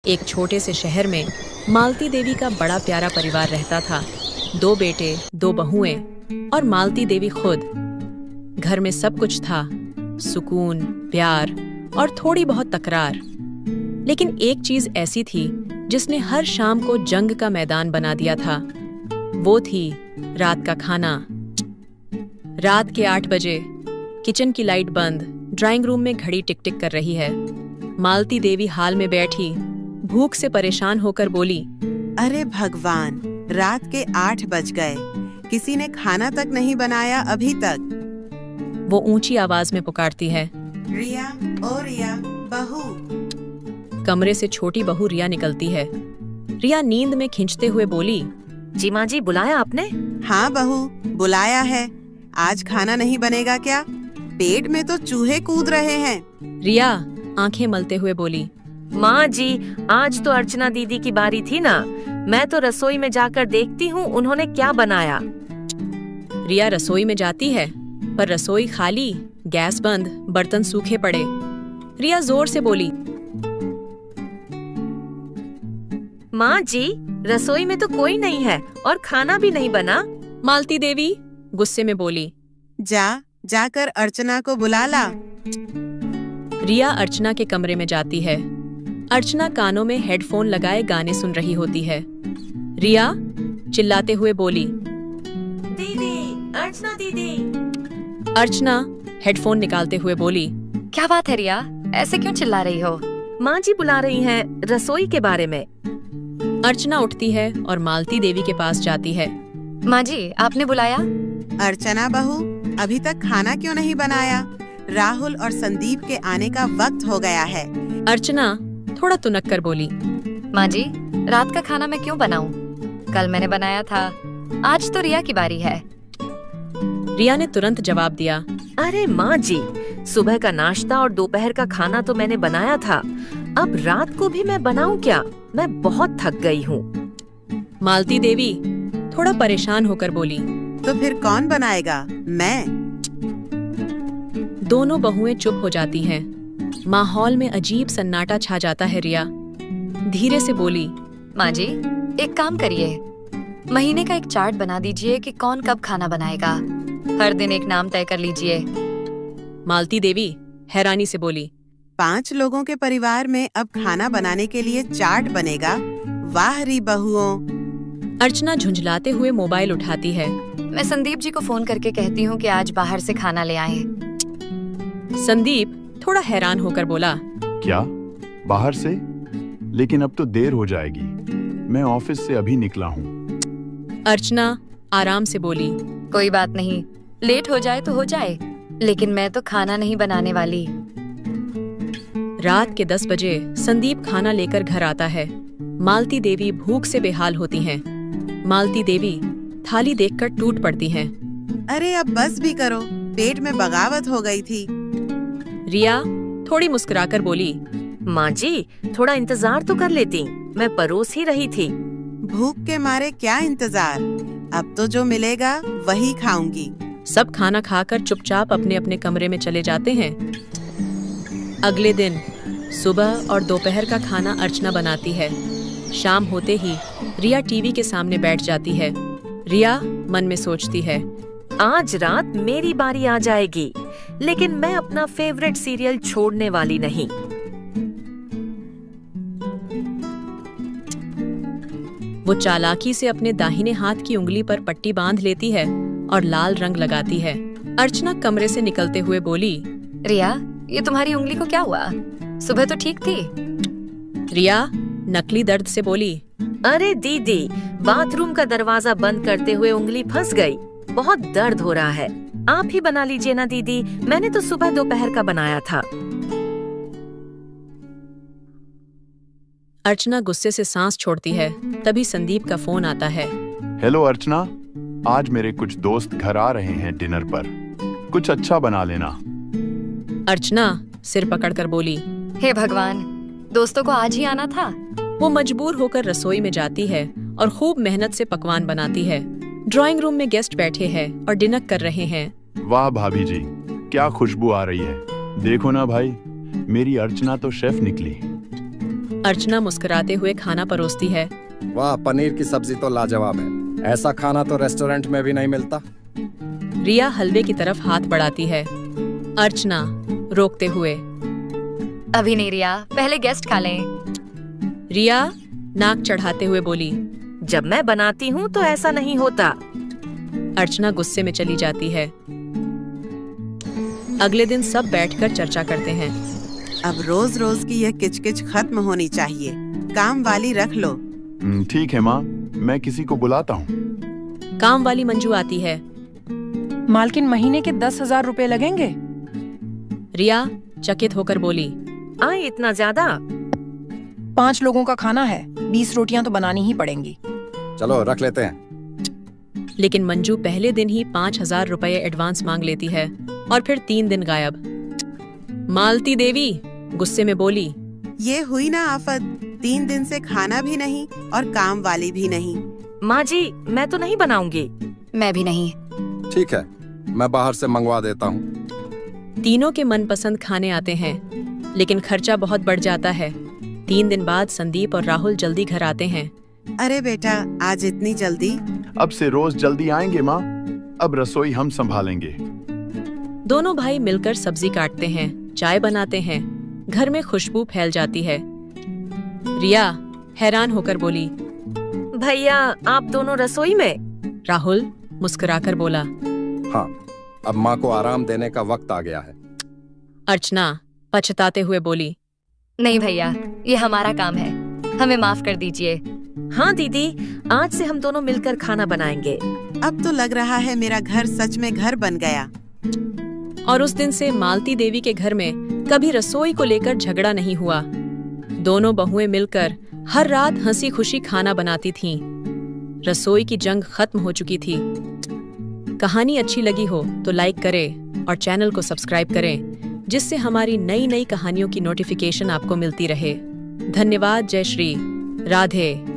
एक छोटे से शहर में मालती देवी का बड़ा प्यारा परिवार रहता था। 2 बेटे, 2 बहुएं और मालती देवी खुद। घर में सब कुछ था, सुकून, प्यार और थोड़ी बहुत तकरार। लेकिन एक चीज ऐसी थी जिसने हर शाम को जंग का मैदान बना दिया था। वो थी रात का खाना। रात के 8 बजे किचन की लाइट बंद, ड्राइंग रूम में घड़ी टिक टिक कर रही है। मालती देवी हाल में बैठी भूख से परेशान होकर बोली, अरे भगवान, रात के 8 बज गए, किसी ने खाना तक नहीं बनाया अभी तक। वो ऊंची आवाज में पुकारती है, रिया, ओ रिया, बहू। कमरे से छोटी बहू रिया निकलती है। रिया नींद में खिंचते हुए बोली, जी माँ जी, बुलाया आपने? हाँ बहू, बुलाया है। आज खाना नहीं बनेगा क्या? पेट में तो चूहे कूद रहे हैं। रिया आंखें मलते हुए बोली, माँ जी, आज तो अर्चना दीदी की बारी थी ना। मैं तो रसोई में जाकर देखती हूँ उन्होंने क्या बनाया। रिया रसोई में जाती है, पर रसोई खाली, गैस बंद, बर्तन सूखे पड़े। रिया जोर से बोली, माँ जी, रसोई में तो कोई नहीं है और खाना भी नहीं बना। मालती देवी गुस्से में बोली, जाकर अर्चना को बुला ला। रिया अर्चना के कमरे में जाती है। अर्चना कानों में हेडफोन लगाए गाने सुन रही होती है। रिया चिल्लाते हुए बोली, दीदी, अर्चना दीदी। अर्चना हेडफोन निकालते हुए बोली, क्या बात है रिया, ऐसे क्यों चिल्ला रही हो? माँ जी बुला रही हैं रसोई के बारे में। अर्चना उठती है और मालती देवी के पास जाती है। माँ जी, आपने बुलाया? अर्चना बहू, अभी तक खाना क्यों नहीं बनाया? राहुल और संदीप के आने का वक्त हो गया है। अर्चना थोड़ा तुनक कर बोली, माँ जी, रात का खाना मैं क्यों बनाऊं? कल मैंने बनाया था, आज तो रिया की बारी है। रिया ने तुरंत जवाब दिया, अरे माँ जी, सुबह का नाश्ता और दोपहर का खाना तो मैंने बनाया था, अब रात को भी मैं बनाऊं क्या? मैं बहुत थक गई हूँ। मालती देवी थोड़ा परेशान होकर बोली, तो फिर कौन बनाएगा? मैं। दोनों बहुएं चुप हो जाती हैं। माहौल में अजीब सन्नाटा छा जाता है। रिया धीरे से बोली, माँ जी, एक काम करिए, महीने का एक चार्ट बना दीजिए कि कौन कब खाना बनाएगा। हर दिन एक नाम तय कर लीजिए। मालती देवी हैरानी से बोली, 5 लोगों के परिवार में अब खाना बनाने के लिए चार्ट बनेगा? वाह री बहुओं। अर्चना झुंझलाते हुए मोबाइल उठाती है। मैं संदीप जी को फोन करके कहती हूँ कि आज बाहर से खाना ले आए। संदीप थोड़ा हैरान होकर बोला, क्या बाहर से? लेकिन अब तो देर हो जाएगी, मैं ऑफिस से अभी निकला हूँ। अर्चना आराम से बोली, कोई बात नहीं, लेट हो जाए तो हो जाए, लेकिन मैं तो खाना नहीं बनाने वाली। रात के 10 बजे संदीप खाना लेकर घर आता है। मालती देवी भूख से बेहाल होती हैं। मालती देवी थाली देखकर टूट पड़ती हैं। अरे अब बस भी करो, पेट में बगावत हो गई थी। रिया थोड़ी मुस्कुराकर बोली, माँ जी, थोड़ा इंतजार तो कर लेती, मैं परोस ही रही थी। भूख के मारे क्या इंतजार, अब तो जो मिलेगा वही खाऊंगी। सब खाना खाकर चुपचाप अपने अपने कमरे में चले जाते हैं। अगले दिन सुबह और दोपहर का खाना अर्चना बनाती है। शाम होते ही रिया टीवी के सामने बैठ जाती है। रिया मन में सोचती है, आज रात मेरी बारी आ जाएगी, लेकिन मैं अपना फेवरेट सीरियल छोड़ने वाली नहीं। वो चालाकी से अपने दाहिने हाथ की उंगली पर पट्टी बांध लेती है और लाल रंग लगाती है। अर्चना कमरे से निकलते हुए बोली, रिया, ये तुम्हारी उंगली को क्या हुआ? सुबह तो ठीक थी। रिया नकली दर्द से बोली, अरे दीदी, बाथरूम का दरवाजा बंद करते हुए उंगली फंस गई, बहुत दर्द हो रहा है। आप ही बना लीजिए ना दीदी, मैंने तो सुबह दोपहर का बनाया था। अर्चना गुस्से से सांस छोड़ती है। तभी संदीप का फोन आता है। हेलो अर्चना, आज मेरे कुछ दोस्त घर आ रहे हैं डिनर पर, कुछ अच्छा बना लेना। अर्चना सिर पकड़कर बोली, हे भगवान, दोस्तों को आज ही आना था। वो मजबूर होकर रसोई में जाती है और खूब मेहनत से पकवान बनाती है। ड्राइंग रूम में गेस्ट बैठे हैं और डिनर कर रहे हैं। वाह भाभी जी, क्या खुशबू आ रही है। देखो ना भाई, मेरी अर्चना तो शेफ निकली। अर्चना मुस्कुराते हुए खाना परोसती है। वाह, पनीर की सब्जी तो लाजवाब है। ऐसा खाना तो रेस्टोरेंट में भी नहीं मिलता। रिया हलवे की तरफ हाथ बढ़ाती है। अर्चना रोकते हुए। अभी नहीं रिया, पहले गेस्ट खा लें। रिया नाक चढ़ाते हुए बोली। जब मैं बनाती हूँ तो ऐसा नहीं होता। अर्चना गुस्से में चली जाती है। अगले दिन सब बैठकर चर्चा करते हैं। अब रोज रोज की यह किचकिच खत्म होनी चाहिए। काम वाली रख लो। ठीक है माँ, मैं किसी को बुलाता हूँ। काम वाली मंजू आती है। मालकिन, महीने के 10,000 रुपए लगेंगे। रिया चकित होकर बोली। आए इतना ज्यादा? 5 लोगों का खाना है, 20 रोटियां तो बनानी ही पड़ेंगी। चलो रख लेते हैं। लेकिन मंजू पहले दिन ही 5,000 रुपए एडवांस मांग लेती है और फिर 3 दिन गायब। मालती देवी गुस्से में बोली। ये हुई ना आफत, 3 दिन से खाना भी नहीं और काम वाली भी नहीं। माँ जी, मैं तो नहीं बनाऊंगी। मैं भी नहीं। ठीक है, मैं बाहर से मंगवा देता हूँ। तीनों के मनपसंद खाने आते हैं, लेकिन खर्चा बहुत बढ़ जाता है। 3 दिन बाद संदीप और राहुल जल्दी घर आते हैं। अरे बेटा, आज इतनी जल्दी? अब से रोज जल्दी आएंगे माँ। अब रसोई हम संभालेंगे। दोनों भाई मिलकर सब्जी काटते हैं, चाय बनाते हैं। घर में खुशबू फैल जाती है। रिया हैरान होकर बोली। भैया, आप दोनों रसोई में? राहुल मुस्कुराकर बोला। हाँ, अब माँ को आराम देने का वक्त आ गया है। अर्चना पछताते हुए बोली। नहीं भैया, ये हमारा काम है, हमें माफ कर दीजिए। हाँ दीदी, आज से हम दोनों मिलकर खाना बनाएंगे। अब तो लग रहा है मेरा घर सच में घर बन गया। और उस दिन से मालती देवी के घर में कभी रसोई को लेकर झगड़ा नहीं हुआ। दोनों बहुएं मिलकर हर रात हंसी खुशी खाना बनाती थीं। रसोई की जंग खत्म हो चुकी थी। कहानी अच्छी लगी हो तो लाइक करें और चैनल को सब्सक्राइब करें, जिससे हमारी नई नई कहानियों की नोटिफिकेशन आपको मिलती रहे। धन्यवाद। जय श्री राधे।